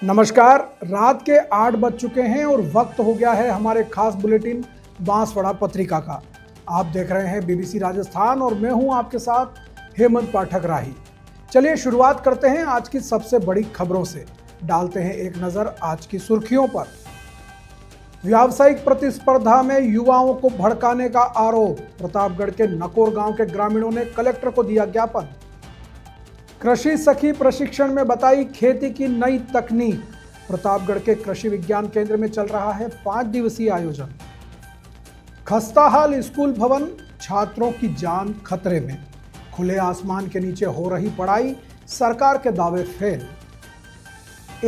नमस्कार। रात के 8 बज चुके हैं और वक्त हो गया है हमारे खास बुलेटिन बांसवाड़ा पत्रिका का। आप देख रहे हैं बीबीसी राजस्थान और मैं हूं आपके साथ हेमंत पाठक राही। चलिए शुरुआत करते हैं आज की सबसे बड़ी खबरों से। डालते हैं एक नजर आज की सुर्खियों पर। व्यावसायिक प्रतिस्पर्धा में युवाओं को भड़काने का आरोप। प्रतापगढ़ के नकोर गांव के ग्रामीणों ने कलेक्टर को दिया ज्ञापन। कृषि सखी प्रशिक्षण में बताई खेती की नई तकनीक। प्रतापगढ़ के कृषि विज्ञान केंद्र में चल रहा है 5 दिवसीय आयोजन। खस्ताहाल स्कूल भवन, छात्रों की जान खतरे में। खुले आसमान के नीचे हो रही पढ़ाई, सरकार के दावे फेल।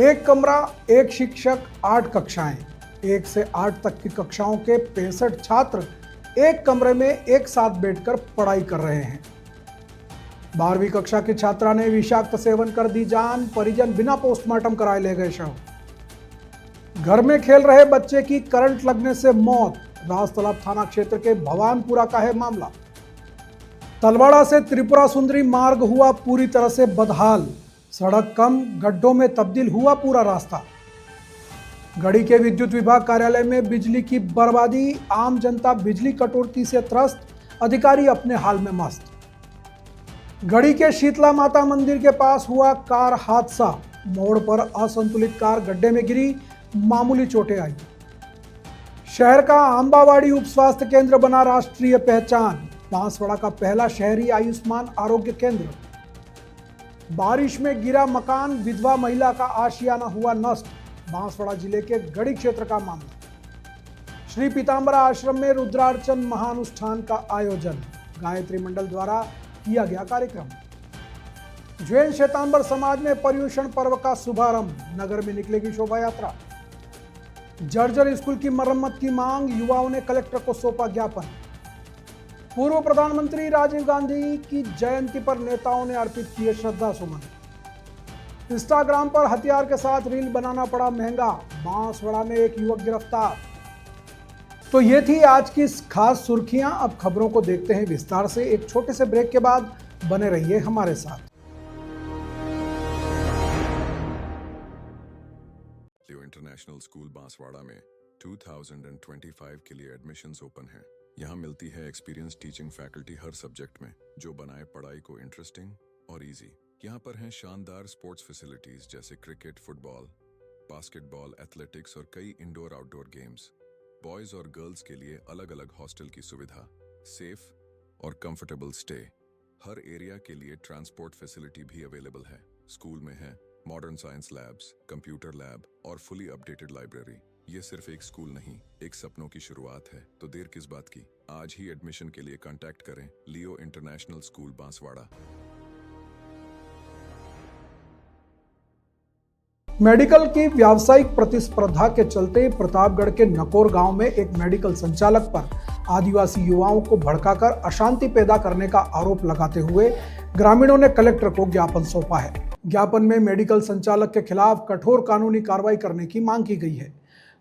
एक कमरा, एक शिक्षक, 8 कक्षाएं। 1 से 8 तक की कक्षाओं के 65 छात्र एक कमरे में एक साथ बैठकर पढ़ाई कर रहे हैं। 12वीं कक्षा की छात्रा ने विषाक्त सेवन कर दी जान, परिजन बिना पोस्टमार्टम कराए ले गए शव। घर में खेल रहे बच्चे की करंट लगने से मौत। राजतलाब थाना क्षेत्र के भवानपुरा का है मामला। तलवाड़ा से त्रिपुरा सुंदरी मार्ग हुआ पूरी तरह से बदहाल। सड़क कम, गड्ढों में तब्दील हुआ पूरा रास्ता। गढ़ी के विद्युत विभाग कार्यालय में बिजली की बर्बादी, आम जनता बिजली कटौती से त्रस्त, अधिकारी अपने हाल में मस्त। गढ़ी के शीतला माता मंदिर के पास हुआ कार हादसा। मोड़ पर असंतुलित कार गड्ढे में गिरी, मामूली चोटें आई। शहर का आंबावाड़ी उप स्वास्थ्य केंद्र बना राष्ट्रीय पहचान। बांसवाड़ा का पहला शहरी आयुष्मान आरोग्य केंद्र। बारिश में गिरा मकान, विधवा महिला का आशियाना हुआ नष्ट। बांसवाड़ा जिले के गढ़ी क्षेत्र का मामला। श्री पीताम्बरा आश्रम में रुद्रार्चन महानुष्ठान का आयोजन। गायत्री मंडल द्वारा किया गया कार्यक्रम। जैन श्वेतांबर समाज में पर्युषण पर्व का शुभारंभ। नगर में निकलेगी शोभा यात्रा। जर्जर स्कूल की मरम्मत की मांग, युवाओं ने कलेक्टर को सौंपा ज्ञापन। पूर्व प्रधानमंत्री राजीव गांधी की जयंती पर नेताओं ने अर्पित किए श्रद्धा सुमन। इंस्टाग्राम पर हथियार के साथ रील बनाना पड़ा महंगा। बांसवाड़ा में एक युवक गिरफ्तार। तो ये थी आज की खास सुर्खियां। अब खबरों को देखते हैं विस्तार से। एक छोटे से ब्रेक के बाद बने रहिए हमारे साथ। लियो इंटरनेशनल स्कूल बांसवाड़ा में 2025 के लिए एडमिशन्स ओपन हैं। यहाँ मिलती है एक्सपीरियंस टीचिंग फैकल्टी हर सब्जेक्ट में, जो बनाए पढ़ाई को इंटरेस्टिंग और इजी। यहाँ पर हैं शानदार स्पोर्ट्स फैसिलिटीज जैसे क्रिकेट, फुटबॉल, बास्केटबॉल, एथलेटिक्स और कई इंडोर आउटडोर गेम्स। बॉयज और गर्ल्स के लिए अलग अलग हॉस्टल की सुविधा, सेफ और कंफर्टेबल स्टे। हर एरिया के लिए ट्रांसपोर्ट फैसिलिटी भी अवेलेबल है। स्कूल में है modern science labs, computer lab और फुली अपडेटेड लाइब्रेरी। ये सिर्फ एक स्कूल नहीं, एक सपनों की शुरुआत है। तो देर किस बात की, आज ही एडमिशन के लिए कांटेक्ट करें लियो इंटरनेशनल स्कूल बांसवाड़ा। मेडिकल की व्यावसायिक प्रतिस्पर्धा के चलते प्रतापगढ़ के नकोर गांव में एक मेडिकल संचालक पर आदिवासी युवाओं को भड़काकर अशांति पैदा करने का आरोप लगाते हुए ग्रामीणों ने कलेक्टर को ज्ञापन सौंपा है। ज्ञापन में मेडिकल संचालक के खिलाफ कठोर कानूनी कार्रवाई करने की मांग की गई है।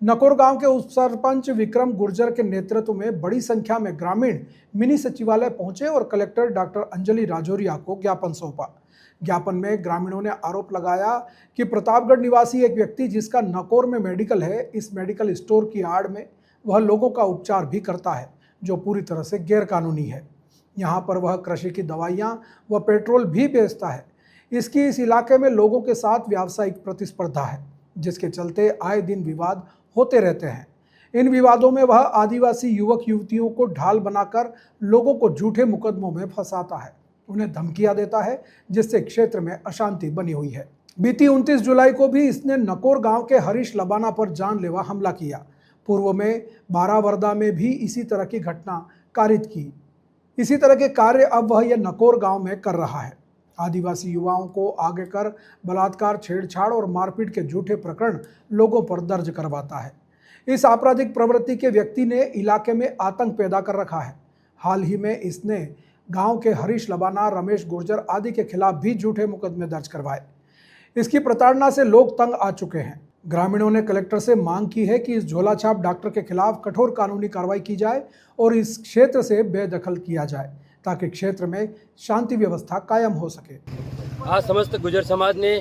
नकोर गांव के उप सरपंच विक्रम गुर्जर के नेतृत्व में बड़ी संख्या में ग्रामीण मिनी सचिवालय पहुंचे और कलेक्टर डॉक्टर अंजलि राजौरिया को ज्ञापन सौंपा। ज्ञापन में ग्रामीणों ने आरोप लगाया कि प्रतापगढ़ निवासी एक व्यक्ति जिसका नकोर में मेडिकल है, इस मेडिकल स्टोर की आड़ में वह लोगों का उपचार भी करता है, जो पूरी तरह से गैरकानूनी है। यहाँ पर वह कृषि की दवाइयाँ व पेट्रोल भी बेचता है। इसकी इस इलाके में लोगों के साथ व्यावसायिक प्रतिस्पर्धा है, जिसके चलते आए दिन विवाद होते रहते हैं। इन विवादों में वह आदिवासी युवक युवतियों को ढाल बनाकर लोगों को झूठे मुकदमों में फंसाता है, उन्हें धमकियां देता है, जिससे क्षेत्र में अशांति बनी हुई है। बीती 29 जुलाई को भी इसने नकोर गांव के हरीश लबाना पर जानलेवा हमला किया। पूर्व में बारावरदा में भी इसी तरह की घटना कारित की। इसी तरह के कार्य अब वह यह नकोर गांव में कर रहा है। आदिवासी युवाओं को आगे कर बलात्कार, छेड़छाड़ और मारपीट के झूठे प्रकरण लोगों पर दर्ज करवाता है। इस आपराधिक प्रवृत्ति के व्यक्ति ने इलाके में आतंक पैदा कर रखा है। हाल ही में इसने गांव के हरीश लबाना, रमेश गुर्जर आदि के खिलाफ भी झूठे मुकदमे दर्ज करवाए। इसकी प्रताड़ना से लोग तंग आ चुके हैं। ग्रामीणों ने कलेक्टर से मांग की है कि इस झोलाछाप डॉक्टर के खिलाफ कठोर कानूनी कार्रवाई की जाए और इस क्षेत्र से बेदखल किया जाए, ताकि क्षेत्र में शांति व्यवस्था कायम हो सके। आज समस्त गुर्जर समाज ने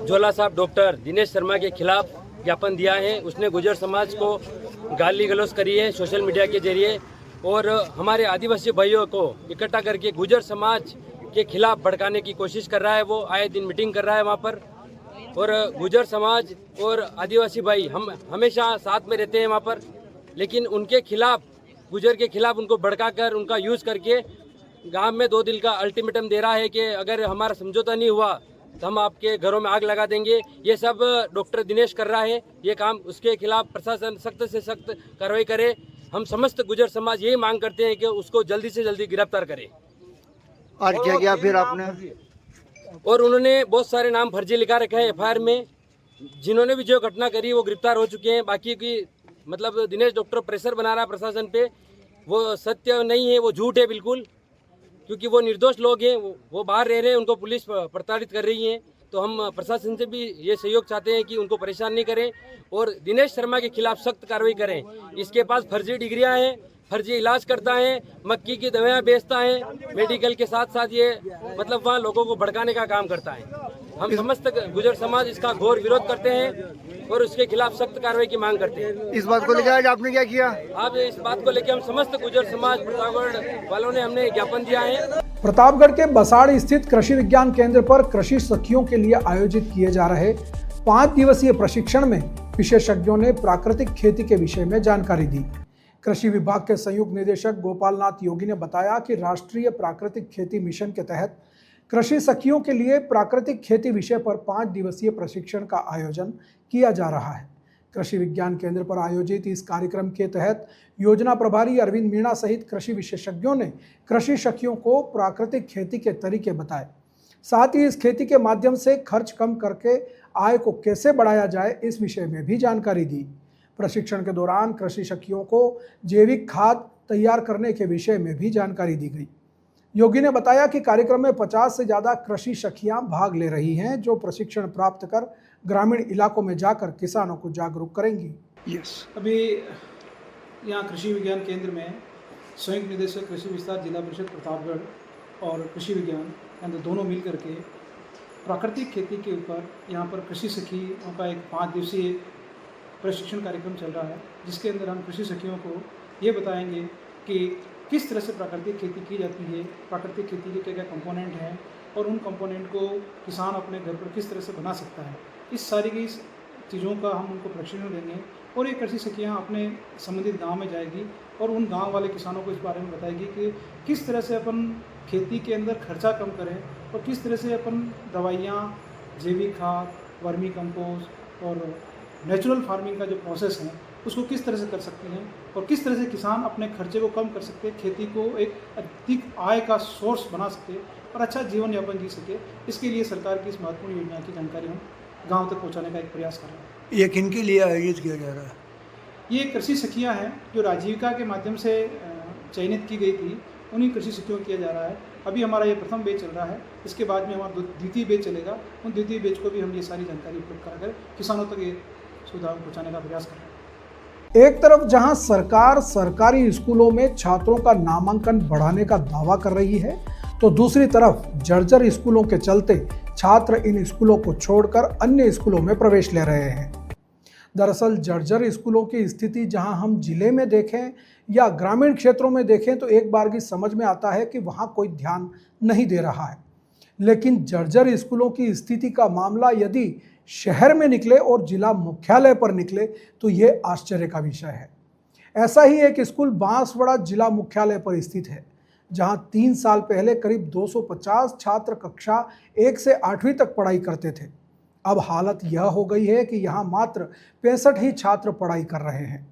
झोला साहब डॉक्टर दिनेश शर्मा के खिलाफ ज्ञापन दिया है। उसने गुर्जर समाज को गाली गलौज करी है सोशल मीडिया के जरिए और हमारे आदिवासी भाइयों को इकट्ठा करके गुर्जर समाज के खिलाफ भड़काने की कोशिश कर रहा है। वो आए दिन मीटिंग कर रहा है वहाँ पर और गुर्जर समाज और आदिवासी भाई हम हमेशा साथ में रहते हैं वहाँ पर, लेकिन उनके खिलाफ गुर्जर के खिलाफ उनको भड़का कर उनका यूज़ करके गांव में 2 दिन का अल्टीमेटम दे रहा है कि अगर हमारा समझौता नहीं हुआ तो हम आपके घरों में आग लगा देंगे। ये सब डॉक्टर दिनेश कर रहा है ये काम। उसके खिलाफ प्रशासन सख्त से सख्त कार्रवाई करे। हम समस्त गुर्जर समाज यही मांग करते हैं कि उसको जल्दी से जल्दी गिरफ्तार करे। और क्या किया फिर आपने? और उन्होंने बहुत सारे नाम फर्जी लिखा रखे हैं एफआईआर में। जिन्होंने भी जो घटना करी वो गिरफ्तार हो चुके हैं। बाकी की मतलब दिनेश डॉक्टर प्रेशर बना रहा है प्रशासन पे, वो सत्य नहीं है, वो झूठ है बिल्कुल, क्योंकि वो निर्दोष लोग हैं। वो बाहर रह रहे हैं, उनको पुलिस प्रताड़ित कर रही है। तो हम प्रशासन से भी ये सहयोग चाहते हैं कि उनको परेशान नहीं करें और दिनेश शर्मा के खिलाफ सख्त कार्रवाई करें। इसके पास फर्जी डिग्रियां हैं, फर्जी इलाज करता है, मक्की की दवाइयाँ बेचता है, मेडिकल के साथ साथ ये मतलब वहाँ लोगों को भड़काने का काम करता है। हम समस्त गुर्जर समाज इसका घोर विरोध करते हैं और उसके खिलाफ सख्त कार्रवाई की मांग करते हैं। इस बात को लेकर आज आपने क्या किया? अब इस बात को लेकर हम समस्त गुर्जर समाज प्रतापगढ़ वालों ने हमने ज्ञापन दिया है। प्रतापगढ़ के बसाड़ स्थित कृषि विज्ञान केंद्र पर कृषि सखियों के लिए आयोजित किए जा रहे 5 दिवसीय प्रशिक्षण में विशेषज्ञों ने प्राकृतिक खेती के विषय में जानकारी दी। कृषि विभाग के संयुक्त निदेशक गोपालनाथ योगी ने बताया कि राष्ट्रीय प्राकृतिक खेती मिशन के तहत कृषि सखियों के लिए प्राकृतिक खेती विषय पर 5 दिवसीय प्रशिक्षण का आयोजन किया जा रहा है। कृषि विज्ञान केंद्र पर आयोजित इस कार्यक्रम के तहत योजना प्रभारी अरविंद मीणा सहित कृषि विशेषज्ञों ने कृषि सखियों को प्राकृतिक खेती के तरीके बताए। साथ ही इस खेती के माध्यम से खर्च कम करके आय को कैसे बढ़ाया जाए इस विषय में भी जानकारी दी। प्रशिक्षण के दौरान कृषि सखियों को जैविक खाद तैयार करने के विषय में भी जानकारी दी गई। योगी ने बताया कि कार्यक्रम में 50 से ज़्यादा कृषि सखियां भाग ले रही हैं, जो प्रशिक्षण प्राप्त कर ग्रामीण इलाकों में जाकर किसानों को जागरूक करेंगी। अभी यहाँ कृषि विज्ञान केंद्र में संयुक्त निदेशक कृषि विस्तार जिला परिषद प्रतापगढ़ और कृषि विज्ञान दोनों मिल करके प्राकृतिक खेती के ऊपर यहाँ पर कृषि सखियों का एक 5 दिवसीय प्रशिक्षण कार्यक्रम चल रहा है, जिसके अंदर हम कृषि सखियों को ये बताएंगे कि किस तरह से प्राकृतिक खेती की जाती है, प्राकृतिक खेती के क्या क्या कंपोनेंट हैं और उन कंपोनेंट को किसान अपने घर पर किस तरह से बना सकता है। इस सारी की चीज़ों का हम उनको प्रशिक्षण देंगे और ये कृषि सखियाँ अपने संबंधित गांव में जाएगी और उन गांव वाले किसानों को इस बारे में बताएगी कि किस तरह से अपन खेती के अंदर खर्चा कम करें और किस तरह से अपन दवाइयाँ, जैविक खाद, वर्मी कंपोस्ट और नेचुरल फार्मिंग का जो प्रोसेस है उसको किस तरह से कर सकते हैं और किस तरह से किसान अपने खर्चे को कम कर सकते हैं, खेती को एक अधिक आय का सोर्स बना सके और अच्छा जीवन यापन जी सके। इसके लिए सरकार की इस महत्वपूर्ण योजना की जानकारी हम गांव तक पहुंचाने का एक प्रयास कर रहे हैं। ये किन के लिए आयोजित किया जा रहा है? ये कृषि सखियाँ हैं जो राजीविका के माध्यम से चयनित की गई थी, उन्हीं कृषि सखियों किया जा रहा है। अभी हमारा ये प्रथम बैच चल रहा है, इसके बाद में हमारा द्वितीय बैच चलेगा। उन द्वितीय बैच को भी हम ये सारी जानकारी उपलब्ध कराकर किसानों तक ये सुविधा पहुँचाने का प्रयास कर रहे हैं। एक तरफ जहां सरकार सरकारी स्कूलों में छात्रों का नामांकन बढ़ाने का दावा कर रही है, तो दूसरी तरफ जर्जर स्कूलों के चलते छात्र इन स्कूलों को छोड़कर अन्य स्कूलों में प्रवेश ले रहे हैं। दरअसल जर्जर स्कूलों की स्थिति जहां हम जिले में देखें या ग्रामीण क्षेत्रों में देखें तो एक बार की समझ में आता है कि वहां कोई ध्यान नहीं दे रहा है, लेकिन जर्जर स्कूलों की स्थिति का मामला यदि शहर में निकले और जिला मुख्यालय पर निकले तो ये आश्चर्य का विषय है। ऐसा ही एक स्कूल बांसवाड़ा जिला मुख्यालय पर स्थित है, जहां 3 साल पहले करीब 250 छात्र कक्षा 1 से 8वीं तक पढ़ाई करते थे। अब हालत यह हो गई है कि यहां मात्र 65 ही छात्र पढ़ाई कर रहे हैं।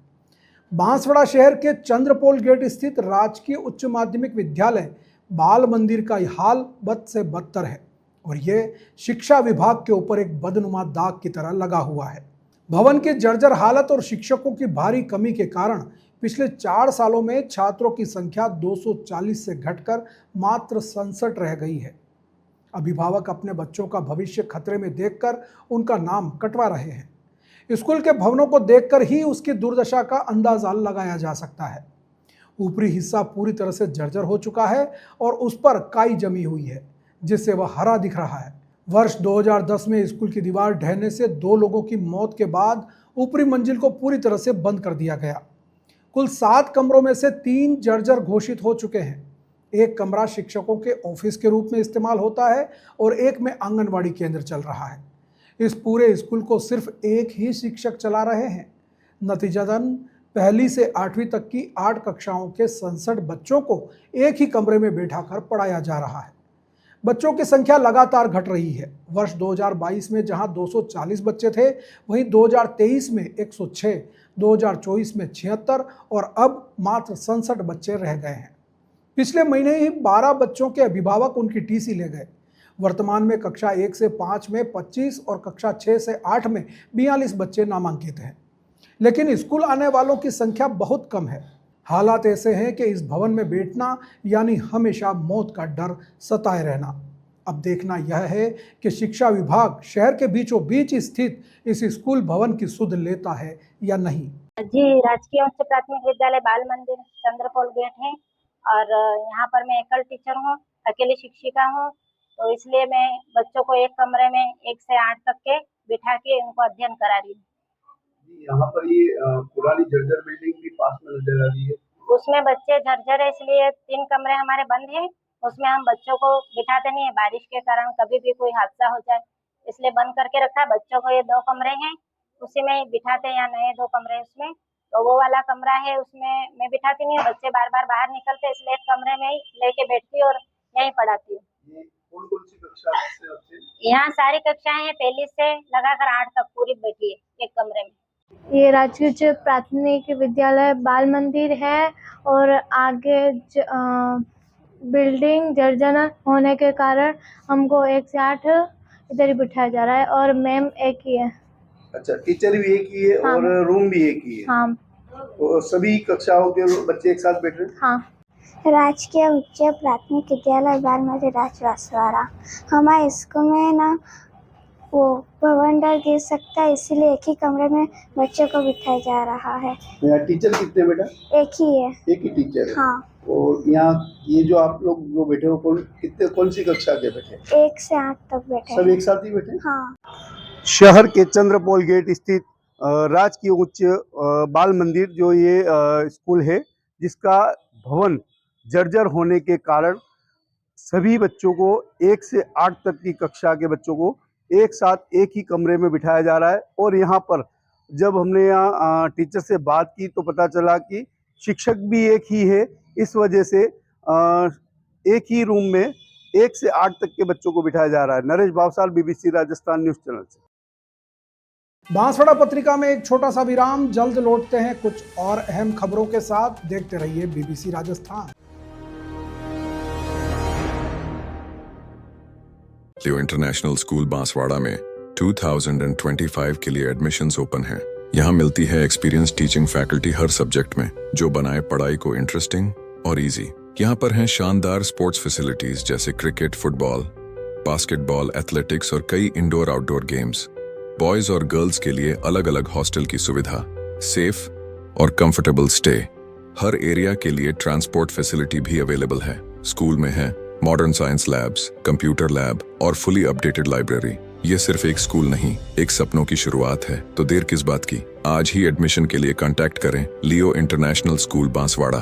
बांसवाड़ा शहर के चंद्रपोल गेट स्थित राजकीय उच्च माध्यमिक विद्यालय बाल मंदिर का हाल बद से बदतर है और ये शिक्षा विभाग के ऊपर एक बदनुमा दाग की तरह लगा हुआ है। भवन की जर्जर हालत और शिक्षकों की भारी कमी के कारण पिछले 4 सालों में छात्रों की संख्या 240 से घटकर मात्र 67 रह गई है। अभिभावक अपने बच्चों का भविष्य खतरे में देखकर उनका नाम कटवा रहे हैं। स्कूल के भवनों को देखकर ही उसकी दुर्दशा का अंदाजा लगाया जा सकता है। ऊपरी हिस्सा पूरी तरह से जर्जर हो चुका है और उस पर काई जमी हुई है, जिससे वह हरा दिख रहा है। वर्ष 2010 में स्कूल की दीवार ढहने से 2 लोगों की मौत के बाद ऊपरी मंजिल को पूरी तरह से बंद कर दिया गया। कुल 7 कमरों में से 3 जर्जर घोषित हो चुके हैं। एक कमरा शिक्षकों के ऑफिस के रूप में इस्तेमाल होता है और एक में आंगनवाड़ी केंद्र चल रहा है। इस पूरे स्कूल को सिर्फ एक ही शिक्षक चला रहे हैं। नतीजतन पहली से 8वीं तक की 8 कक्षाओं के 67 बच्चों को एक ही कमरे में बैठाकर पढ़ाया जा रहा है। बच्चों की संख्या लगातार घट रही है। वर्ष 2022 में जहां 240 बच्चे थे, वहीं 2023 में 106, 2024 में 76 और अब मात्र 67 बच्चे रह गए हैं। पिछले महीने ही 12 बच्चों के अभिभावक उनकी टीसी ले गए। वर्तमान में कक्षा 1 से 5 में 25 और कक्षा 6 से 8 में 42 बच्चे नामांकित हैं। लेकिन स्कूल आने वालों की संख्या बहुत कम है। हालात ऐसे हैं कि इस भवन में बैठना यानी हमेशा मौत का डर सताए रहना। अब देखना यह है कि शिक्षा विभाग शहर के बीचों बीच स्थित इस स्कूल भवन की सुध लेता है या नहीं। जी, राजकीय उच्च प्राथमिक विद्यालय बाल मंदिर चंद्रपोल गेट है और यहाँ पर मैं एकल टीचर हूँ, अकेली शिक्षिका हूँ। तो इसलिए मैं बच्चों को एक कमरे में 1 से 8 तक के बिठा के उनको अध्ययन करा रही हूँ। यहाँ पर ये पुरानी जर्जर बिल्डिंग भी पास में नजर आ रही है। उसमें बच्चे झरझर है, इसलिए 3 कमरे हमारे बंद हैं। उसमें हम बच्चों को बिठाते नहीं है, बारिश के कारण कभी भी कोई हादसा हो जाए इसलिए बंद करके रखा है। बच्चों को ये 2 कमरे हैं, उसी में बिठाते हैं। यहाँ नए 2 कमरे उसमें, तो वो वाला कमरा है उसमें मैं बिठाती नहीं हूँ। बच्चे बार बार बाहर निकलते, इसलिए एक कमरे में ही लेके बैठती हूँ और यहीं पढ़ाती हूँ। कौन सी कक्षा से बच्चे? यहाँ सारी कक्षाएं हैं, पहली से लगाकर 8 तक पूरी बैठी है एक कमरे में। ये राजकीय उच्च प्राथमिक विद्यालय बाल मंदिर है और आगे बिल्डिंग जर्जर होने के कारण हमको 1 से 8 इधर ही बिठाया जा रहा है और मैम एक ही है। अच्छा, टीचर भी एक ही है। हाँ, और रूम भी एक ही है। हाँ, तो सभी कक्षाओं के बच्चे एक साथ बैठ रहे हैं। हाँ। राजकीय उच्च प्राथमिक विद्यालय बाल मंदिर राजवासवाड़ा। हमारे स्कूल में ना वो भवन डर गिर सकता है, इसीलिए एक ही कमरे में बच्चों को बिठाया जा रहा है। यहाँ टीचर कितने बेटा? एक ही है। एक ही टीचर है। हाँ। और यहाँ ये जो आप लोग जो बैठे हो कौन सी कक्षा के बैठे? 1 से 8 तक बैठे। सब एक साथ ही बैठे? हाँ। शहर के चंद्रपोल गेट स्थित राजकीय उच्च बाल मंदिर जो ये स्कूल है, जिसका भवन जर्जर होने के कारण सभी बच्चों को 1 से 8 तक की कक्षा के बच्चों को एक साथ एक ही कमरे में बिठाया जा रहा है। और यहाँ पर जब हमने यहाँ टीचर से बात की तो पता चला कि शिक्षक भी एक ही है। इस वजह से एक ही रूम में 1 से 8 तक के बच्चों को बिठाया जा रहा है। Naresh Bhavsar, BBC Rajasthan news channel से। बांसवाड़ा पत्रिका में एक छोटा सा विराम, जल्द लौटते हैं कुछ और अहम खबरों के साथ। देखते रहिए BBC राजस्थान। लियो इंटरनेशनल स्कूल बांसवाड़ा में 2025 के लिए एडमिशन्स ओपन हैं। यहाँ मिलती है एक्सपीरियंस टीचिंग फैकल्टी हर सब्जेक्ट में, जो बनाए पढ़ाई को इंटरेस्टिंग और इजी। यहाँ पर हैं शानदार स्पोर्ट्स फैसिलिटीज जैसे क्रिकेट, फुटबॉल, बास्केटबॉल, एथलेटिक्स और कई इंडोर आउटडोर गेम्स। बॉयज और गर्ल्स के लिए अलग अलग हॉस्टल की सुविधा, सेफ और कंफर्टेबल स्टे। हर एरिया के लिए ट्रांसपोर्ट फैसिलिटी भी अवेलेबल है। स्कूल में है modern science labs, computer lab और फुली अपडेटेड लाइब्रेरी। ये सिर्फ एक स्कूल नहीं, एक सपनों की शुरुआत है। तो देर किस बात की, आज ही एडमिशन के लिए कांटेक्ट करें लियो इंटरनेशनल स्कूल बांसवाड़ा।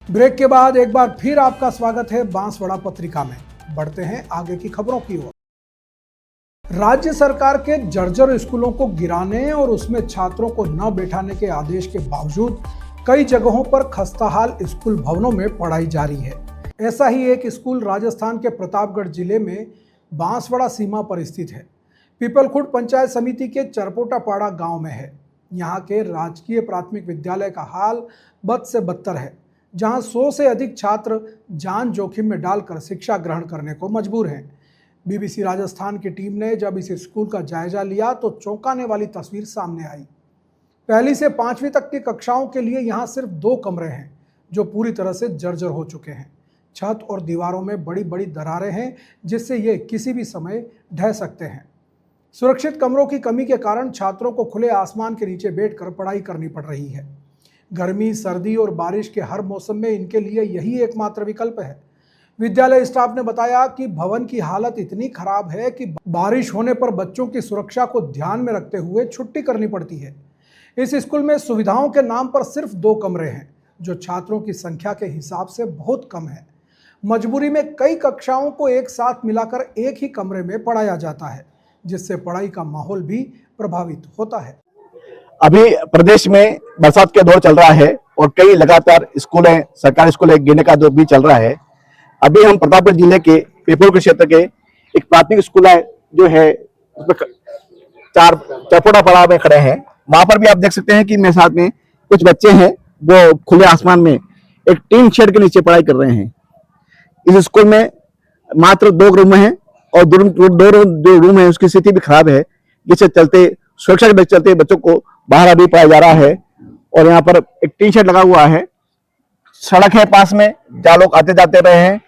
ब्रेक के बाद एक बार फिर आपका स्वागत है बांसवाड़ा पत्रिका में। बढ़ते हैं आगे की खबरों की ओर। राज्य सरकार के जर्जर स्कूलों को गिराने और उसमें छात्रों को न बैठाने के आदेश के बावजूद कई जगहों पर खस्ताहाल स्कूल भवनों में पढ़ाई जारी है। ऐसा ही एक स्कूल राजस्थान के प्रतापगढ़ जिले में बांसवाड़ा सीमा पर स्थित है। पीपलखुर्द पंचायत समिति के चरपोटापाड़ा गांव में है। यहाँ के राजकीय प्राथमिक विद्यालय का हाल बद से बदतर है, जहाँ 100 से अधिक छात्र जान जोखिम में डालकर शिक्षा ग्रहण करने को मजबूर हैं। BBC राजस्थान की टीम ने जब इस स्कूल का जायजा लिया तो चौंकाने वाली तस्वीर सामने आई। पहली से 5वीं तक की कक्षाओं के लिए यहाँ सिर्फ 2 कमरे हैं, जो पूरी तरह से जर्जर हो चुके हैं। छत और दीवारों में बड़ी बड़ी दरारें हैं, जिससे ये किसी भी समय ढह सकते हैं। सुरक्षित कमरों की कमी के कारण छात्रों को खुले आसमान के नीचे बैठकर पढ़ाई करनी पड़ रही है। गर्मी, सर्दी और बारिश के हर मौसम में इनके लिए यही एकमात्र विकल्प है। विद्यालय स्टाफ ने बताया कि भवन की हालत इतनी खराब है कि बारिश होने पर बच्चों की सुरक्षा को ध्यान में रखते हुए छुट्टी करनी पड़ती है। इस स्कूल में सुविधाओं के नाम पर सिर्फ 2 कमरे हैं, जो छात्रों की संख्या के हिसाब से बहुत कम है। मजबूरी में कई कक्षाओं को एक साथ मिलाकर एक ही कमरे में पढ़ाया जाता है, जिससे पढ़ाई का माहौल भी प्रभावित होता है। अभी प्रदेश में बरसात का दौर चल रहा है और कई लगातार स्कूलें, सरकारी स्कूलें गिरने का दौर भी चल रहा है। अभी हम प्रतापगढ़ जिले के पीपलपुर क्षेत्र के एक प्राथमिक स्कूल है जो है उसमें चरपोटा पड़ाव में खड़े हैं। वहां पर भी आप देख सकते हैं कि मेरे साथ में कुछ बच्चे हैं जो खुले आसमान में एक टीन शेड के नीचे पढ़ाई कर रहे हैं। इस स्कूल में मात्र 2 रूम हैं और दो रूम है उसकी स्थिति भी खराब है, जिससे चलते सुरक्षा के चलते बच्चों को बाहर अभी पढ़ाया जा रहा है। और यहाँ पर एक टीन शेड लगा हुआ है, सड़क है पास में जहाँ लोग आते जाते रहे हैं,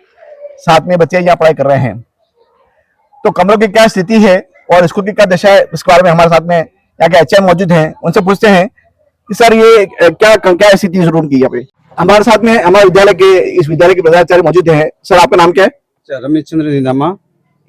साथ में बच्चे यहाँ पढ़ाई कर रहे हैं। तो कमरों की क्या स्थिति है और स्कूल की क्या दशा है, इसके बारे में हमारे साथ में यहाँ के एचएम मौजूद हैं, उनसे पूछते हैं कि सर ये क्या स्थिति इस रूम की। यहाँ पे हमारे साथ में हमारे इस विद्यालय के प्रधानाचार्य मौजूद हैं। सर आपका नाम क्या है? सर रमेश चंद्र निनामा।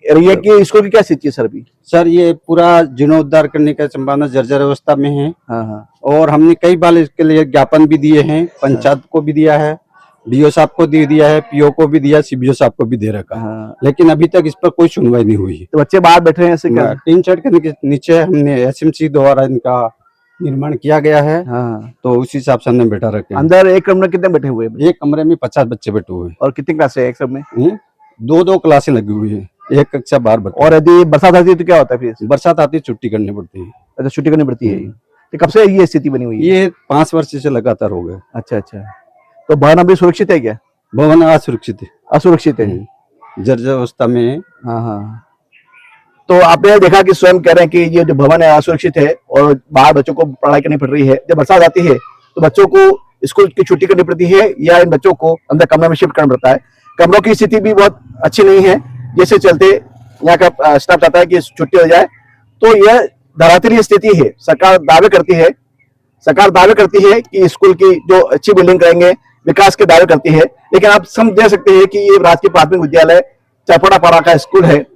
ये कि स्कूल की क्या स्थिति है सर अभी? सर ये पूरा जीर्णोद्धार करने का संभावना जर्जर अवस्था में है। हाँ। और हमने कई बार इसके लिए ज्ञापन भी दिए हैं, पंचायत को भी दिया है, डीओ साहब को दे दिया है, पीओ को भी दिया, सीबीओ साहब को भी दे रखा है, लेकिन अभी तक इस पर कोई सुनवाई नहीं हुई। तो बच्चे बाहर बैठ रहे हैं ऐसे क्या? टीन शेड के नीचे हमने एसएमसी द्वारा इनका निर्माण किया गया है। हाँ। तो उसी हिसाब से हमने बैठा रखे। अंदर एक कमरे में कितने बैठे हुए हैं? एक कमरे में 50 बच्चे बैठे हुए हैं। और कितनी क्लासे है एक सब में? 2 क्लासें लगी हुई है, एक कक्षा बाहर बैठे। और यदि बरसात आती है तो क्या होता है फिर? बरसात आती है छुट्टी करनी पड़ती है। अच्छा, छुट्टी करनी पड़ती है। तो कब से ये स्थिति बनी हुई है? ये 5 वर्ष से लगातार हो गए। अच्छा। तो भवन अभी सुरक्षित है क्या? भवन असुरक्षित है। असुरक्षित है, जर्जर अवस्था में है। हाँ। तो आपने देखा कि स्वयं कह रहे हैं कि ये जो भवन है असुरक्षित है और बाहर बच्चों को पढ़ाई करनी पड़ रही है। जब बरसात आती है तो बच्चों को स्कूल की छुट्टी करनी पड़ती है या इन बच्चों को अंदर कमरे में शिफ्ट करना पड़ता है। कमरों की स्थिति भी बहुत अच्छी नहीं है, जिससे चलते यहाँ का स्टाफ चाहता है कि छुट्टी हो जाए। तो यह धरातलीय स्थिति है। सरकार दावे करती है कि स्कूल की जो अच्छी बिल्डिंग करेंगे, विकास के दावे करती है, लेकिन आप समझ दे सकते हैं कि ये राजकीय प्राथमिक विद्यालय चरपोटापाड़ा का स्कूल है,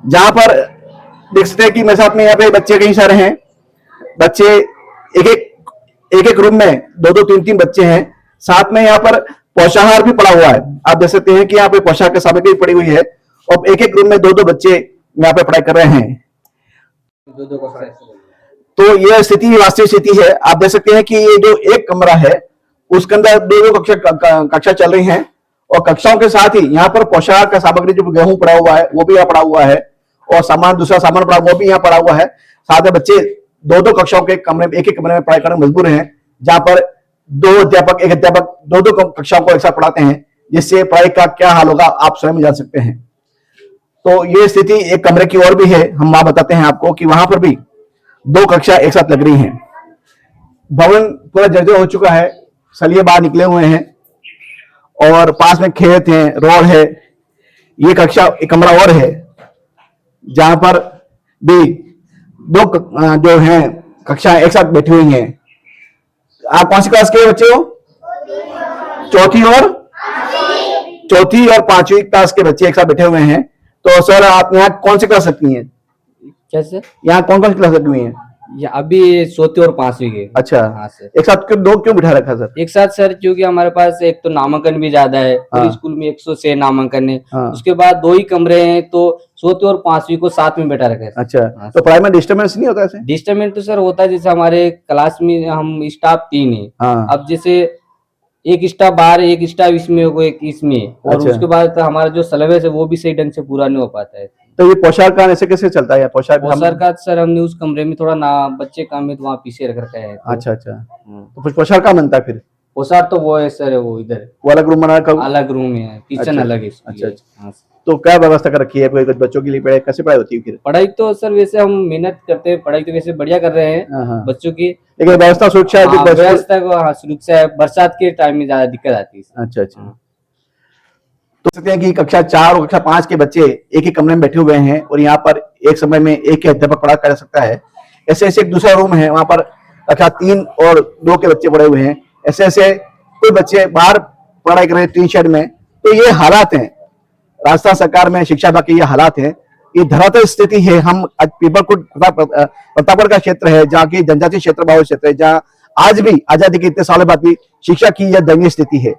जहां पर देख सकते हैं कि मेरे साथ में यहाँ पे बच्चे कई सारे हैं। बच्चे एक रूम में 2-2, 3-3 बच्चे हैं। साथ में यहाँ पर पोषाहार भी पड़ा हुआ है। आप देख सकते हैं कि यहाँ पे पोशाक की सामग्री पड़ी हुई है और एक रूम में 2-2 बच्चे यहाँ पे पढ़ाई कर रहे हैं। तो यह स्थिति वास्तविक स्थिति है। आप देख सकते हैं कि ये जो एक कमरा है उसके अंदर 2 कक्षा चल रही हैं और कक्षाओं के साथ ही यहाँ पर पोशाक का सामग्री जो गेहूं पड़ा हुआ है वो भी यहाँ पड़ा हुआ है और दूसरा सामान पड़ा वो भी यहाँ पड़ा हुआ है। साथ में बच्चे 2-2 कक्षाओं के कमरे में, एक कमरे में पढ़ाई करने मजबूर हैं, जहां पर एक अध्यापक 2-2 कक्षाओं को एक साथ पढ़ाते हैं, जिससे पढ़ाई का क्या हाल होगा आप स्वयं जान सकते हैं। तो ये स्थिति एक कमरे की और भी है। हम वहां बताते हैं आपको कि वहां पर भी 2 कक्षा एक साथ लग रही हैं। भवन पूरा जर्जर हो चुका है, सलिए बाहर निकले हुए हैं और पास में खेत है, रोड है। ये एक कमरा और है जहां पर भी 2 जो हैं कक्षा एक साथ बैठी हुई हैं। आप कौन सी क्लास के बच्चे हो? चौथी और 5वीं क्लास के बच्चे एक साथ बैठे हुए हैं। तो सर आप यहाँ कौन सी क्लास रखती हैं? कैसे? यहाँ कौन सी क्लास रखी हुई है? या अभी 4वीं और 5वीं के। अच्छा। हाँ सर। एक साथ क्यों बिठा रखा सर? एक साथ सर क्योंकि हमारे पास एक तो नामांकन भी ज्यादा है। पूरे स्कूल में 106 नामांकन है। उसके बाद 2 ही कमरे हैं, तो 4वीं और 5वीं को साथ में बैठा रखा है। अच्छा। तो पढ़ाई में डिस्टर्बेंस नहीं होता ऐसे? डिस्टर्बेंस तो सर होता है, जैसे हमारे क्लास में हम स्टाफ 3 है। अब जैसे एक स्टाफ बाहर, एक स्टाफ इसमें हो, एक इसमें, और उसके बाद हमारा जो सिलेबस है वो भी सही ढंग से पूरा नहीं हो पाता है। तो ये पोशाक का ऐसे कैसे चलता है? पोशाक का सर हमने उस कमरे में थोड़ा ना बच्चे काम है तो वहाँ पीछे रख रखा है। अच्छा। तो फिर पोशाक का बनता है फिर? पोशाक तो वो है सर, वो इधर वो अलग रूम बना, अलग रूम है, किचन अलग है। अच्छा। तो क्या व्यवस्था कर रखी है बच्चों के लिए? पढ़ाई कैसे पढ़ाई होती है फिर? पढ़ाई तो सर वैसे हम मेहनत करते हैं, पढ़ाई तो वैसे बढ़िया कर रहे हैं बच्चों की, लेकिन व्यवस्था सुरक्षा व्यवस्था को सुरक्षा है, बरसात के टाइम में ज्यादा दिक्कत आती है। अच्छा। तो सकते हैं कि कक्षा 4 और कक्षा 5 के बच्चे एक ही कमरे में बैठे हुए हैं और यहाँ पर एक समय में एक ही अध्यापक पढ़ा कर सकता है। ऐसे एक दूसरा रूम है, वहां पर कक्षा 3 और 2 के बच्चे पढ़े हुए हैं, ऐसे ऐसे कोई बच्चे बाहर पढ़ाई कर रहे हैं टीन शेड में। तो ये हालात हैं, राजस्थान सरकार में शिक्षा विभाग के ये हालात हैं, ये धरातल स्थिति है। हम आज पीपलकुट प्रतापगढ़ का क्षेत्र है, जहाँ की जनजातीय क्षेत्र बहुल क्षेत्र है, जहाँ आज भी आजादी के इतने सालों बाद भी शिक्षा की यह दयनीय स्थिति है।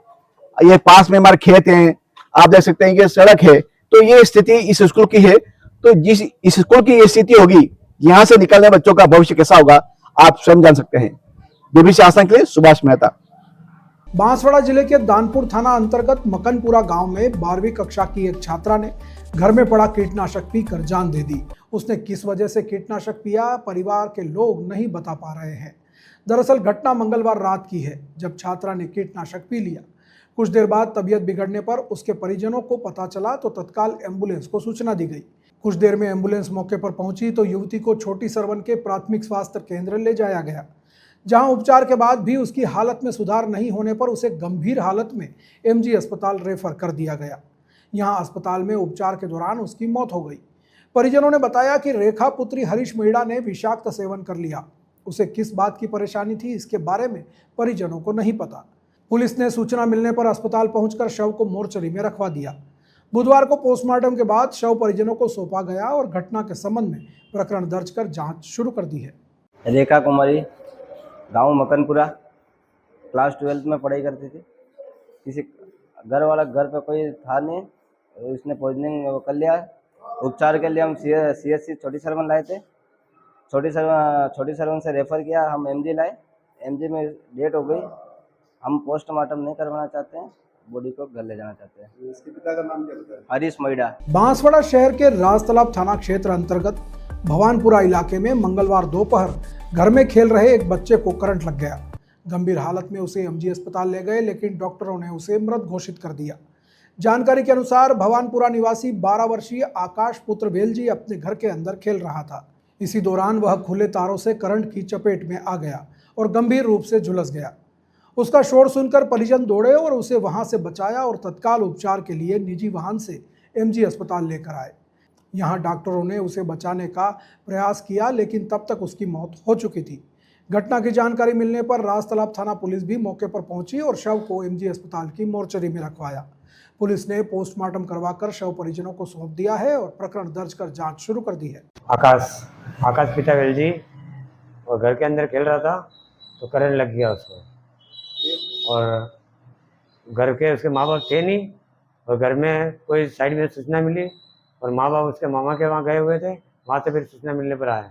ये पास में हमारे खेत हैं, आप देख सकते हैं कि सड़क है, तो ये स्थिति इस स्कूल की है। तो जिस इस स्कूल की ये स्थिति होगी, यहाँ से निकलने बच्चों का भविष्य कैसा होगा आप स्वयं जान सकते हैं। बीबीसी आसाम के लिए सुभाष मेहता। बांसवाड़ा जिले के दानपुर थाना अंतर्गत मकनपुरा गांव में 12वीं कक्षा की एक छात्रा ने घर में पड़ा कीटनाशक पीकर जान दे दी। उसने किस वजह से कीटनाशक पिया, परिवार के लोग नहीं बता पा रहे हैं। दरअसल घटना मंगलवार रात की है, जब छात्रा ने कीटनाशक पी लिया। कुछ देर बाद तबीयत बिगड़ने पर उसके परिजनों को पता चला तो तत्काल एम्बुलेंस को सूचना दी गई। कुछ देर में एम्बुलेंस मौके पर पहुंची तो युवती को छोटी सरवन के प्राथमिक स्वास्थ्य केंद्र ले जाया गया, जहां उपचार के बाद भी उसकी हालत में सुधार नहीं होने पर उसे गंभीर हालत में एमजी अस्पताल रेफर कर दिया गया। यहां अस्पताल में उपचार के दौरान उसकी मौत हो गई। परिजनों ने बताया कि रेखा पुत्री हरीश मीणा ने विषाक्त सेवन कर लिया। उसे किस बात की परेशानी थी, इसके बारे में परिजनों को नहीं पता। पुलिस ने सूचना मिलने पर अस्पताल पहुंचकर शव को मोर्चरी में रखवा दिया। बुधवार को पोस्टमार्टम के बाद शव परिजनों को सौंपा गया और घटना के संबंध में प्रकरण दर्ज कर जांच शुरू कर दी है। रेखा कुमारी, गांव मकनपुरा, क्लास 12 में पढ़ाई करती थी। किसी घर पे कोई था नहीं, उसने पॉइजनिंग कर लिया। उपचार के लिए हम CSC छोटी सरवन लाए थे। छोटी सरवन से रेफर किया, हम MG लाए। MG में डेट हो गई। हम पोस्टमार्टम नहीं करवाना चाहते हैं, बॉडी को घर ले जाना चाहते हैं। इसके पिता का नाम क्या बताया? हरीश मीणा। बांसवाड़ा शहर के राजतालाब थाना क्षेत्र अंतर्गत भवानपुरा इलाके में मंगलवार दोपहर घर में खेल रहे एक बच्चे को करंट लग गया। गंभीर हालत में उसे MG अस्पताल ले गए, लेकिन डॉक्टरों ने उसे मृत घोषित कर दिया। जानकारी के अनुसार भवानपुरा निवासी 12 वर्षीय आकाश पुत्र वेलजी अपने घर के अंदर खेल रहा था। इसी दौरान वह खुले तारों से करंट की चपेट में आ गया और गंभीर रूप से झुलस गया। उसका शोर सुनकर परिजन दौड़े और उसे वहां से बचाया और तत्काल उपचार के लिए निजी वाहन से MG अस्पताल लेकर आए। यहां डॉक्टरों ने उसे बचाने का प्रयास किया, लेकिन तब तक उसकी मौत हो चुकी थी। घटना की जानकारी मिलने पर राजतालाब थाना पुलिस भी मौके पर पहुंची और शव को MG अस्पताल की मोर्चरी में रखवाया। पुलिस ने पोस्टमार्टम करवाकर शव परिजनों को सौंप दिया है और प्रकरण दर्ज कर जांच शुरू कर दी है। आकाश पिता वेलजी और घर के अंदर खेल रहा था तो करंट लग गया उसको, और घर के उसके माँ बाप थे नहीं, और घर में कोई साइड में सूचना मिली और माँ बाप उसके मामा के वहाँ गए हुए थे। वहाँ से फिर सूचना मिलने पर आए।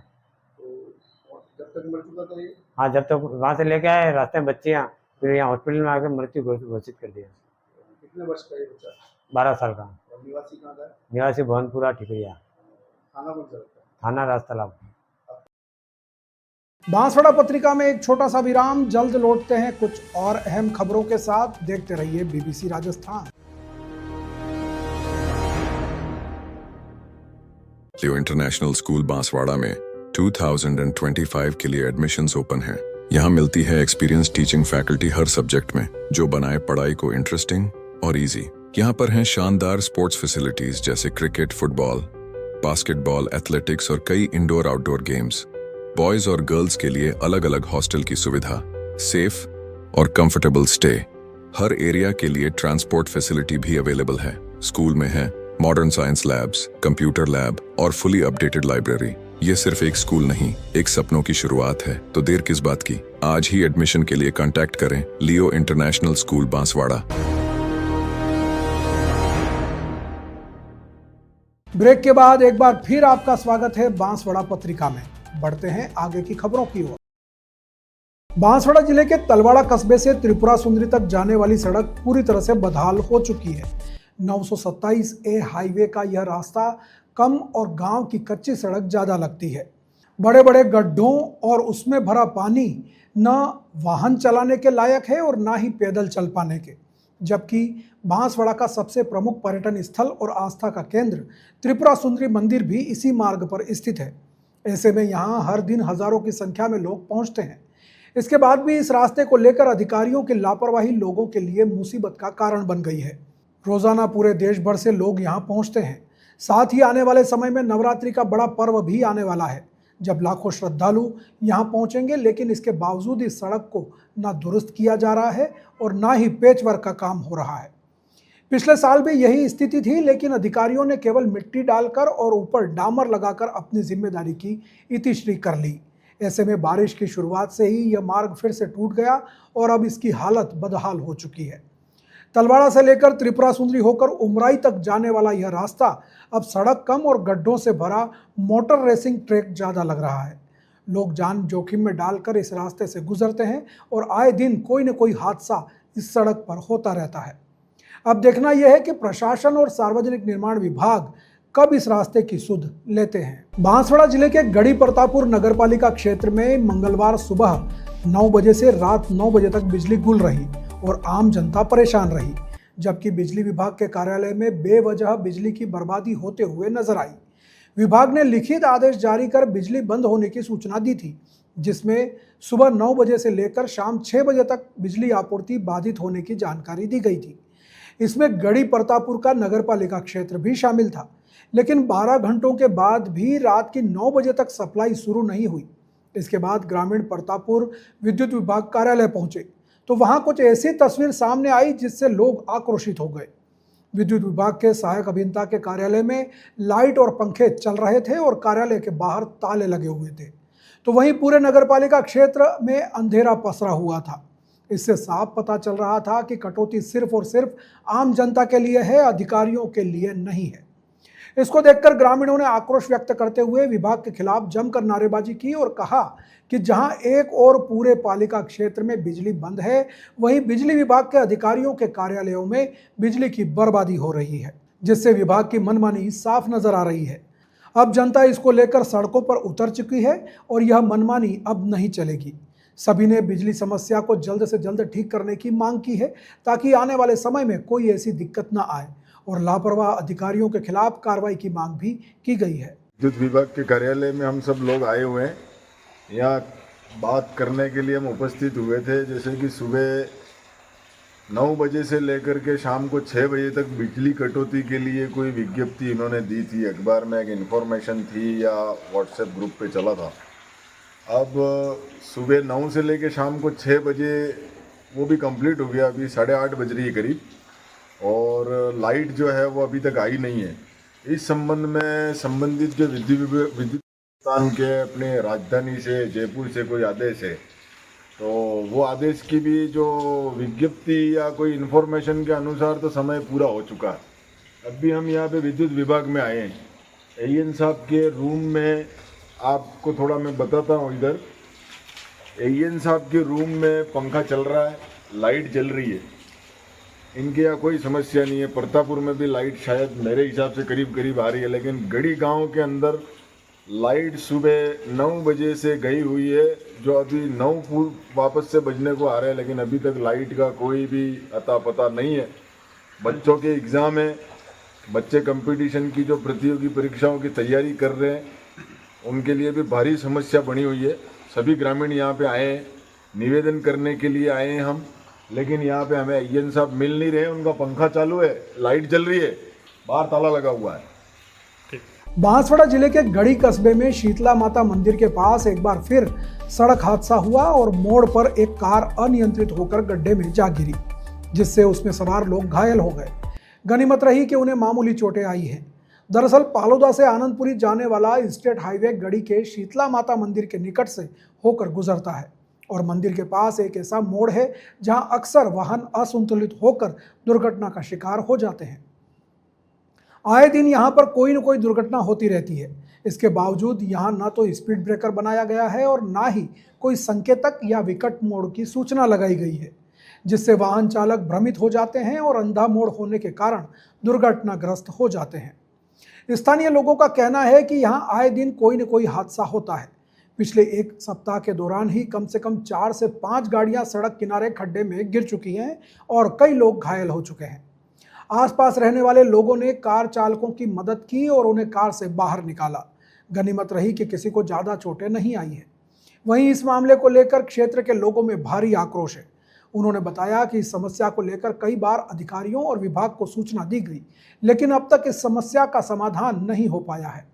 जब तक मर चुका था ये? हाँ, जब तक वहाँ से लेके आए, रास्ते में बच्चियाँ, फिर यहाँ हॉस्पिटल में आकर मृत्यु घोषित कर दिया। कितने वर्ष का ये बच्चा? 12 साल का। और निवासी कहाँ का है? निवासी भवनपुरा ठिकरिया, थाना कौन सा लगता है? थाना राजतालाब। बांसवाड़ा पत्रिका में एक छोटा सा विराम, जल्द लौटते हैं कुछ और अहम खबरों के साथ। देखते रहिए BBC राजस्थान। लियो इंटरनेशनल स्कूल बांसवाड़ा में 2025 के लिए एडमिशन्स ओपन हैं। यहाँ मिलती है एक्सपीरियंस टीचिंग फैकल्टी हर सब्जेक्ट में, जो बनाए पढ़ाई को इंटरेस्टिंग और इजी। यहाँ पर हैं शानदार स्पोर्ट्स फैसिलिटीज जैसे क्रिकेट, फुटबॉल, बास्केटबॉल, एथलेटिक्स और कई इंडोर आउटडोर गेम्स। बॉयज और गर्ल्स के लिए अलग अलग हॉस्टल की सुविधा, सेफ और कंफर्टेबल स्टे। हर एरिया के लिए ट्रांसपोर्ट फैसिलिटी भी अवेलेबल है। स्कूल में है modern science labs, computer lab और फुली अपडेटेड लाइब्रेरी। ये सिर्फ एक स्कूल नहीं, एक सपनों की शुरुआत है। तो देर किस बात की, आज ही एडमिशन के लिए कांटेक्ट करें लियो इंटरनेशनल स्कूल बांसवाड़ा। ब्रेक के बाद एक बार फिर आपका स्वागत है बांसवाड़ा पत्रिका में। बढ़ते हैं आगे की खबरों की ओर। बांसवाड़ा जिले के तलवाड़ा कस्बे से त्रिपुरा सुंदरी तक जाने वाली सड़क पूरी तरह से बदहाल हो चुकी है। 927A हाईवे का यह रास्ता कम और गांव की कच्ची सड़क ज़्यादा लगती है। बड़े बड़े गड्ढों और उसमें भरा पानी न वाहन चलाने के लायक है और ना ही पैदल चल पाने के, जबकि बांसवाड़ा का सबसे प्रमुख पर्यटन स्थल और आस्था का केंद्र त्रिपुरा सुंदरी मंदिर भी इसी मार्ग पर स्थित है। ऐसे में यहाँ हर दिन हजारों की संख्या में लोग पहुँचते हैं। इसके बाद भी इस रास्ते को लेकर अधिकारियों की लापरवाही लोगों के लिए मुसीबत का कारण बन गई है। रोजाना पूरे देश भर से लोग यहाँ पहुँचते हैं। साथ ही आने वाले समय में नवरात्रि का बड़ा पर्व भी आने वाला है, जब लाखों श्रद्धालु यहाँ पहुँचेंगे, लेकिन इसके बावजूद इस सड़क को ना दुरुस्त किया जा रहा है और ना ही पेचवर्क का काम हो रहा है। पिछले साल भी यही स्थिति थी, लेकिन अधिकारियों ने केवल मिट्टी डालकर और ऊपर डामर लगाकर अपनी जिम्मेदारी की इतिश्री कर ली। ऐसे में बारिश की शुरुआत से ही यह मार्ग फिर से टूट गया और अब इसकी हालत बदहाल हो चुकी है। तलवाड़ा से लेकर त्रिपुरा सुंदरी होकर उमराई तक जाने वाला यह रास्ता अब सड़क कम और गड्ढों से भरा मोटर रेसिंग ट्रैक ज़्यादा लग रहा है। लोग जान जोखिम में डालकर इस रास्ते से गुजरते हैं और आए दिन कोई न कोई हादसा इस सड़क पर होता रहता है। अब देखना यह है कि प्रशासन और सार्वजनिक निर्माण विभाग कब इस रास्ते की सुध लेते हैं। बांसवाड़ा जिले के गढ़ी प्रतापपुर नगरपालिका क्षेत्र में मंगलवार सुबह 9 बजे से रात 9 बजे तक बिजली गुल रही और आम जनता परेशान रही, जबकि बिजली विभाग के कार्यालय में बेवजह बिजली की बर्बादी होते हुए नजर आई। विभाग ने लिखित आदेश जारी कर बिजली बंद होने की सूचना दी थी, जिसमें सुबह 9 बजे से लेकर शाम 6 बजे तक बिजली आपूर्ति बाधित होने की जानकारी दी गई थी। इसमें गढ़ी प्रतापपुर का नगरपालिका क्षेत्र भी शामिल था, लेकिन 12 घंटों के बाद भी रात की 9 बजे तक सप्लाई शुरू नहीं हुई। इसके बाद ग्रामीण प्रतापपुर विद्युत विभाग कार्यालय पहुंचे तो वहां कुछ ऐसी तस्वीर सामने आई जिससे लोग आक्रोशित हो गए। विद्युत विभाग के सहायक अभियंता के कार्यालय में लाइट और पंखे चल रहे थे और कार्यालय के बाहर ताले लगे हुए थे, तो वहीं पूरे नगरपालिका क्षेत्र में अंधेरा पसरा हुआ था। इससे साफ पता चल रहा था कि कटौती सिर्फ और सिर्फ आम जनता के लिए है, अधिकारियों के लिए नहीं है। इसको देखकर ग्रामीणों ने आक्रोश व्यक्त करते हुए विभाग के खिलाफ जमकर नारेबाजी की और कहा कि जहां एक और पूरे पालिका क्षेत्र में बिजली बंद है, वहीं बिजली विभाग के अधिकारियों के कार्यालयों में बिजली की बर्बादी हो रही है, जिससे विभाग की मनमानी साफ नजर आ रही है। अब जनता इसको लेकर सड़कों पर उतर चुकी है और यह मनमानी अब नहीं चलेगी। सभी ने बिजली समस्या को जल्द से जल्द ठीक करने की मांग की है, ताकि आने वाले समय में कोई ऐसी दिक्कत न आए, और लापरवाह अधिकारियों के खिलाफ कार्रवाई की मांग भी की गई है। विद्युत विभाग के कार्यालय में हम सब लोग आए हुए हैं। यहाँ बात करने के लिए हम उपस्थित हुए थे, जैसे कि सुबह 9 बजे से लेकर के शाम को 6 बजे तक बिजली कटौती के लिए कोई विज्ञप्ति इन्होंने दी थी, अखबार में एक इन्फॉर्मेशन थी या व्हाट्सएप ग्रुप पे चला था। अब सुबह 9 से लेकर शाम को 6 बजे वो भी कंप्लीट हो गया, अभी 8:30 बज रही है करीब, और लाइट जो है वो अभी तक आई नहीं है। इस संबंध में संबंधित जो विद्युत संस्थान के अपने राजधानी से जयपुर से कोई आदेश है, तो वो आदेश की भी जो विज्ञप्ति या कोई इन्फॉर्मेशन के अनुसार तो समय पूरा हो चुका है। अब भी हम यहाँ पे विद्युत विभाग में आए हैं। एएन साहब के रूम में आपको थोड़ा मैं बताता हूँ। इधर एएन साहब के रूम में पंखा चल रहा है, लाइट जल रही है, इनके यहाँ कोई समस्या नहीं है। प्रतापपुर में भी लाइट शायद मेरे हिसाब से करीब करीब आ रही है, लेकिन गढ़ी गांव के अंदर लाइट सुबह 9 बजे से गई हुई है, जो अभी 9 वापस से बजने को आ रहे हैं, लेकिन अभी तक लाइट का कोई भी अता पता नहीं है। बच्चों के एग्ज़ाम है, बच्चे कंपटीशन की जो प्रतियोगी परीक्षाओं की तैयारी कर रहे हैं, उनके लिए भी भारी समस्या बनी हुई है। सभी ग्रामीण यहाँ पे आए हैं, निवेदन करने के लिए आए हैं हम, लेकिन यहाँ पे हमें एएन साहब मिल नहीं रहे। उनका पंखा चालू है, लाइट जल रही है, बाहर ताला लगा हुआ है। बांसवाड़ा जिले के गढ़ी कस्बे में शीतला माता मंदिर के पास एक बार फिर सड़क हादसा हुआ और मोड़ पर एक कार अनियंत्रित होकर गड्ढे में जा गिरी, जिससे उसमें सवार लोग घायल हो गए। गनीमत रही कि उन्हें मामूली चोटें आई हैं। दरअसल पालोदा से आनंदपुरी जाने वाला स्टेट हाईवे गढ़ी के शीतला माता मंदिर के निकट से होकर गुजरता है और मंदिर के पास एक ऐसा मोड़ है जहां अक्सर वाहन असंतुलित होकर दुर्घटना का शिकार हो जाते हैं। आए दिन यहां पर कोई न कोई दुर्घटना होती रहती है। इसके बावजूद यहां ना तो स्पीड ब्रेकर बनाया गया है और ना ही कोई संकेतक या विकट मोड़ की सूचना लगाई गई है, जिससे वाहन चालक भ्रमित हो जाते हैं और अंधा मोड़ होने के कारण दुर्घटनाग्रस्त हो जाते हैं। स्थानीय लोगों का कहना है कि यहां आए दिन कोई न कोई हादसा होता है। पिछले एक सप्ताह के दौरान ही कम से कम 4 से 5 गाड़ियां सड़क किनारे खड्डे में गिर चुकी हैं और कई लोग घायल हो चुके हैं। आसपास रहने वाले लोगों ने कार चालकों की मदद की और उन्हें कार से बाहर निकाला। गनीमत रही कि किसी को ज़्यादा चोटें नहीं आई हैं। वहीं इस मामले को लेकर क्षेत्र के लोगों में भारी आक्रोश है। उन्होंने बताया कि इस समस्या को लेकर कई बार अधिकारियों और विभाग को सूचना दी गई, लेकिन अब तक इस समस्या का समाधान नहीं हो पाया है।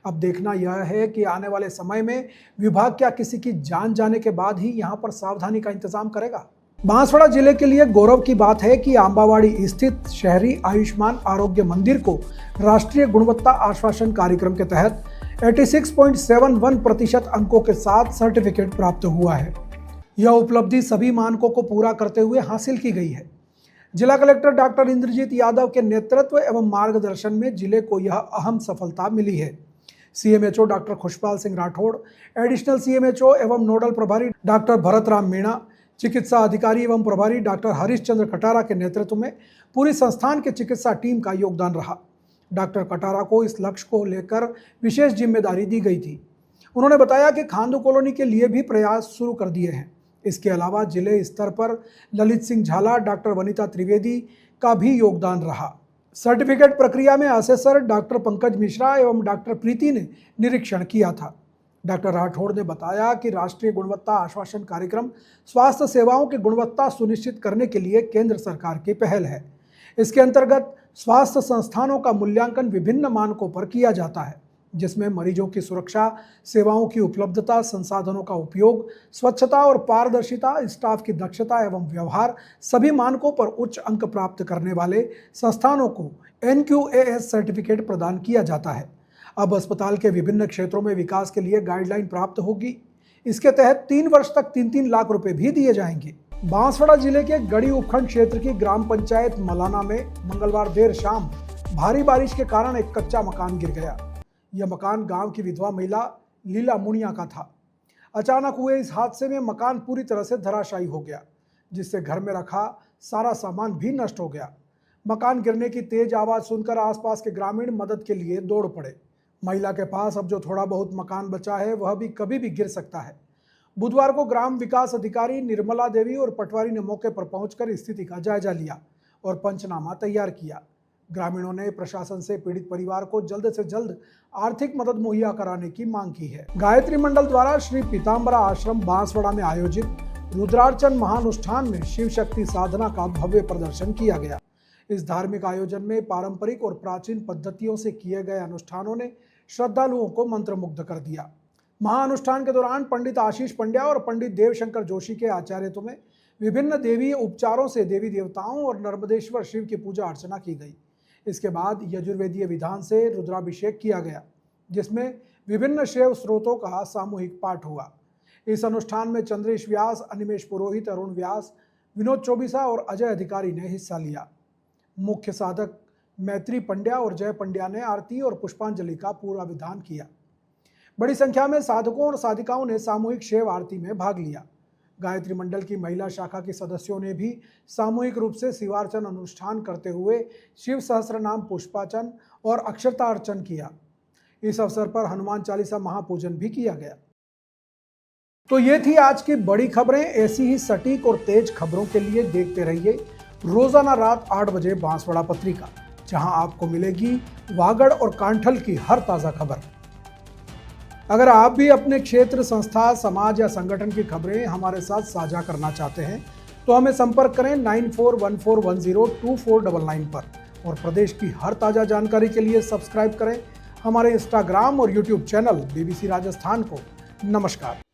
अब देखना यह है कि आने वाले समय में विभाग क्या किसी की जान जाने के बाद ही यहां पर सावधानी का इंतजाम करेगा। बांसवाड़ा जिले के लिए गौरव की बात है कि आंबावाड़ी स्थित शहरी आयुष्मान आरोग्य मंदिर को राष्ट्रीय गुणवत्ता आश्वासन कार्यक्रम के तहत 86.71% अंकों के साथ सर्टिफिकेट प्राप्त हुआ है। यह उपलब्धि सभी मानकों को पूरा करते हुए हासिल की गई है। जिला कलेक्टर डॉक्टर इंद्रजीत यादव के नेतृत्व एवं मार्गदर्शन में जिले को यह अहम सफलता मिली है। CMHO doctor Khushpal Singh Rathore, additional CMHO एवं नोडल प्रभारी डॉक्टर भरतराम मीणा, चिकित्सा अधिकारी एवं प्रभारी डॉक्टर हरीशचंद्र कटारा के नेतृत्व में पूरी संस्थान के चिकित्सा टीम का योगदान रहा। डॉक्टर कटारा को इस लक्ष्य को लेकर विशेष जिम्मेदारी दी गई थी। उन्होंने बताया कि खांडू कॉलोनी के लिए भी प्रयास शुरू कर दिए हैं। इसके अलावा जिले स्तर पर ललित सिंह झाला, डॉक्टर वनिता त्रिवेदी का भी योगदान रहा। सर्टिफिकेट प्रक्रिया में असेसर डॉक्टर पंकज मिश्रा एवं डॉक्टर प्रीति ने निरीक्षण किया था। डॉक्टर राठौड़ ने बताया कि राष्ट्रीय गुणवत्ता आश्वासन कार्यक्रम स्वास्थ्य सेवाओं की गुणवत्ता सुनिश्चित करने के लिए केंद्र सरकार की पहल है। इसके अंतर्गत स्वास्थ्य संस्थानों का मूल्यांकन विभिन्न मानकों पर किया जाता है, जिसमें मरीजों की सुरक्षा, सेवाओं की उपलब्धता, संसाधनों का उपयोग, स्वच्छता और पारदर्शिता, स्टाफ की दक्षता एवं व्यवहार सभी मानकों पर उच्च अंक प्राप्त करने वाले संस्थानों को NQAS सर्टिफिकेट प्रदान किया जाता है। अब अस्पताल के विभिन्न क्षेत्रों में विकास के लिए गाइडलाइन प्राप्त होगी। इसके तहत 3 वर्ष तक 3-3 लाख रुपए भी दिए जाएंगे। बांसवाड़ा जिले के गढ़ी उपखंड क्षेत्र की ग्राम पंचायत मलाना में मंगलवार देर शाम भारी बारिश के कारण एक कच्चा मकान गिर गया। यह मकान गांव की विधवा महिला लीला मुनिया का था। अचानक हुए इस हादसे में मकान पूरी तरह से धराशायी हो गया, जिससे घर में रखा सारा सामान भी नष्ट हो गया। मकान गिरने की तेज आवाज सुनकर आसपास के ग्रामीण मदद के लिए दौड़ पड़े। महिला के पास अब जो थोड़ा बहुत मकान बचा है वह भी कभी भी गिर सकता है। बुधवार को ग्राम विकास अधिकारी निर्मला देवी और पटवारी ने मौके पर पहुंचकर स्थिति का जायजा लिया और पंचनामा तैयार किया। ग्रामीणों ने प्रशासन से पीड़ित परिवार को जल्द से जल्द आर्थिक मदद मुहैया कराने की मांग की है। गायत्री मंडल द्वारा श्री पीताम्बरा आश्रम बांसवाड़ा में आयोजित रुद्रार्चन महानुष्ठान में शिव शक्ति साधना का भव्य प्रदर्शन किया गया। इस धार्मिक आयोजन में पारंपरिक और प्राचीन पद्धतियों से किए गए अनुष्ठानों ने श्रद्धालुओं को मंत्रमुग्ध कर दिया। महाअनुष्ठान के दौरान पंडित आशीष पंड्या और पंडित देवशंकर जोशी के आचार्यत्व में विभिन्न देवीय उपचारों से देवी देवताओं और नर्मदेश्वर शिव की पूजा अर्चना की गई। इसके बाद यजुर्वेदीय विधान से रुद्राभिषेक किया गया, जिसमें विभिन्न शैव स्रोतों का सामूहिक पाठ हुआ। इस अनुष्ठान में चंद्रेश व्यास, अनिमेश पुरोहित, अरुण व्यास, विनोद चौबीसा और अजय अधिकारी ने हिस्सा लिया। मुख्य साधक मैत्री पंड्या और जय पंड्या ने आरती और पुष्पांजलि का पूरा विधान किया। बड़ी संख्या में साधकों और साधिकाओं ने सामूहिक शिव आरती में भाग लिया। गायत्री मंडल की महिला शाखा के सदस्यों ने भी सामूहिक रूप से शिवार्चन अनुष्ठान करते हुए शिव सहस्रनाम पुष्पार्चन और अक्षतार्चन किया। इस अवसर पर हनुमान चालीसा महापूजन भी किया गया। तो ये थी आज की बड़ी खबरें। ऐसी ही सटीक और तेज खबरों के लिए देखते रहिए रोजाना रात 8 बजे बांसवाड़ा पत्रिका, जहां आपको मिलेगी वागड़ और कांठल की हर ताजा खबर। अगर आप भी अपने क्षेत्र, संस्था, समाज या संगठन की खबरें हमारे साथ साझा करना चाहते हैं तो हमें संपर्क करें 9414102499 पर और प्रदेश की हर ताज़ा जानकारी के लिए सब्सक्राइब करें हमारे इंस्टाग्राम और यूट्यूब चैनल BBC राजस्थान को। नमस्कार।